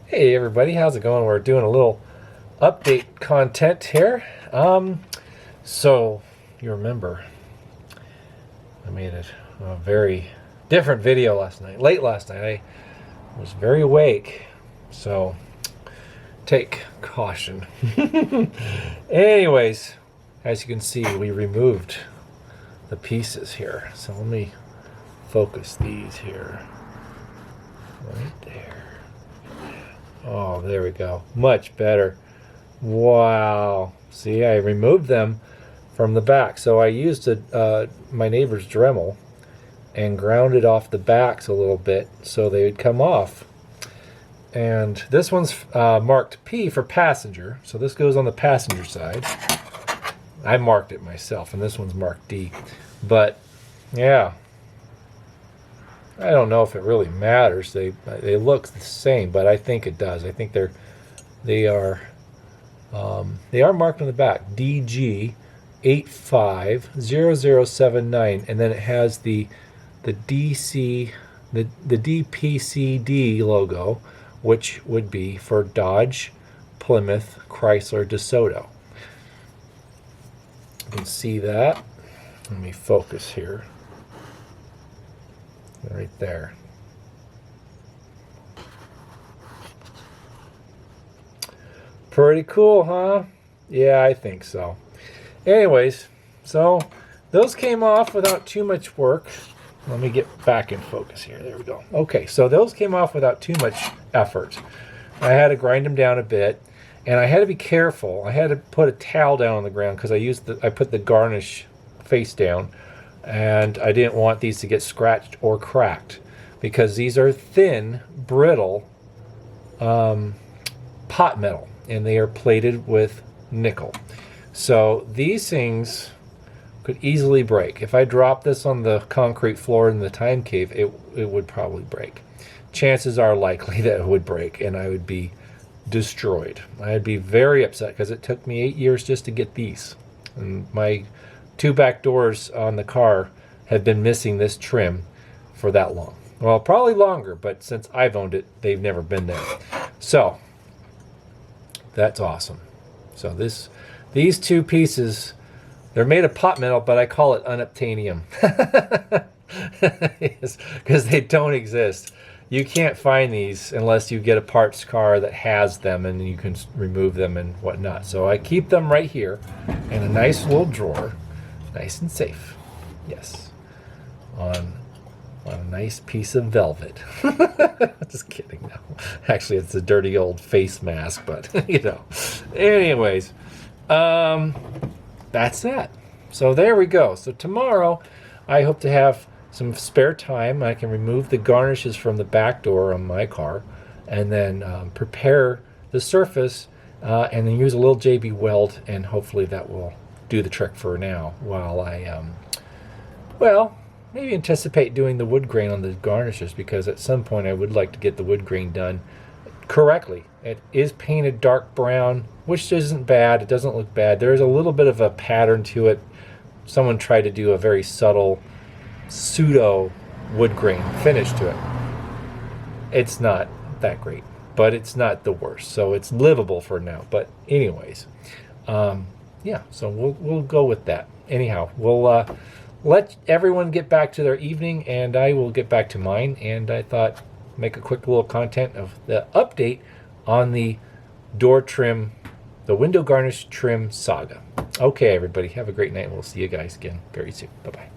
Hey everybody, how's it going? We're doing a little update content here. So you remember I made a very different video last night. Late last night, I was very awake, so take caution. Anyways, as you can see, we removed the pieces here. So let me focus these here. Right there. Oh, there we go. Much better. Wow. See, I removed them from the back. So I used my neighbor's Dremel and grounded off the backs a little bit so they would come off. And this one's marked P for passenger. So this goes on the passenger side. I marked it myself, and this one's marked D. But, yeah. I don't know if it really matters. They look the same, but I think it does. I think they are marked on the back DG850079, and then it has the DPCD logo, which would be for Dodge, Plymouth, Chrysler, DeSoto. You can see that. Let me focus here. Right there. Pretty cool, huh? Yeah, I think so. Anyways, so those came off without too much work. Let me get back in focus here. There we go. Okay, so those came off without too much effort. I had to grind them down a bit, and I had to be careful. I had to put a towel down on the ground because I put the garnish face down. And I didn't want these to get scratched or cracked because these are thin, brittle pot metal, and they are plated with nickel. So these things could easily break. If I dropped this on the concrete floor in the time cave, it would probably break. Chances are likely that it would break and I would be destroyed. I'd be very upset because it took me 8 years just to get these. And my 2 back doors on the car have been missing this trim for that long. Well, probably longer, but since I've owned it, they've never been there. So, that's awesome. So these 2 pieces, they're made of pot metal, but I call it unobtainium. Because they don't exist. You can't find these unless you get a parts car that has them and you can remove them and whatnot. So I keep them right here in a nice little drawer. Nice and safe, yes, on a nice piece of velvet. Just kidding, no. Actually, it's a dirty old face mask, but you know. Anyways, that's that. So there we go. So tomorrow, I hope to have some spare time. I can remove the garnishes from the back door on my car, and then prepare the surface, and then use a little JB weld, and hopefully that will do the trick for now while I well, maybe anticipate doing the wood grain on the garnishes, because at some point I would like to get the wood grain done correctly. It is painted dark brown, which isn't bad. It doesn't look bad. There's a little bit of a pattern to it. Someone tried to do a very subtle pseudo wood grain finish to it. It's not that great, but it's not the worst, so it's livable for now. But anyways, yeah, so we'll go with that. Anyhow, we'll let everyone get back to their evening, and I will get back to mine. And I thought make a quick little content of the update on the door trim, the window garnish trim Saga. Okay, everybody, have a great night. We'll see you guys again very soon. Bye-bye.